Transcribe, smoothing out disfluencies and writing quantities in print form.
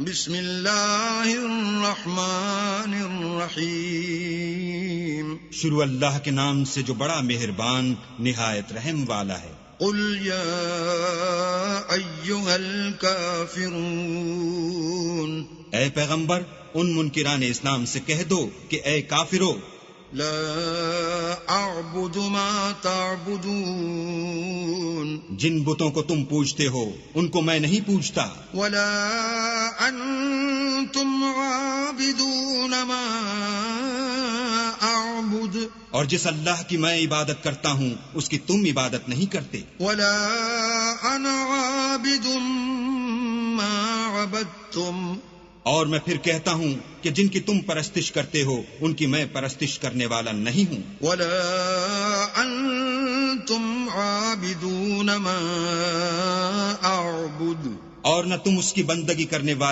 بسم اللہ الرحمن الرحیم شروع اللہ کے نام سے جو بڑا مہربان نہایت رحم والا ہے۔ قل یا ایھا الکافرون، اے پیغمبر ان منکران اسلام سے کہہ دو کہ اے کافرو، لا اعبد ما تعبدون، جن بتوں کو تم پوجتے ہو ان کو میں نہیں پوجتا، ولا انتم عابدون ما اعبد، اور جس اللہ کی میں عبادت کرتا ہوں اس کی تم عبادت نہیں کرتے، ولا انا عابد ما عبدتم، اور میں پھر کہتا ہوں کہ جن کی تم پرستش کرتے ہو ان کی میں پرستش کرنے والا نہیں ہوں، ولا انتم عابدون ما اعبد، اور نہ تم اس کی بندگی کرنے والے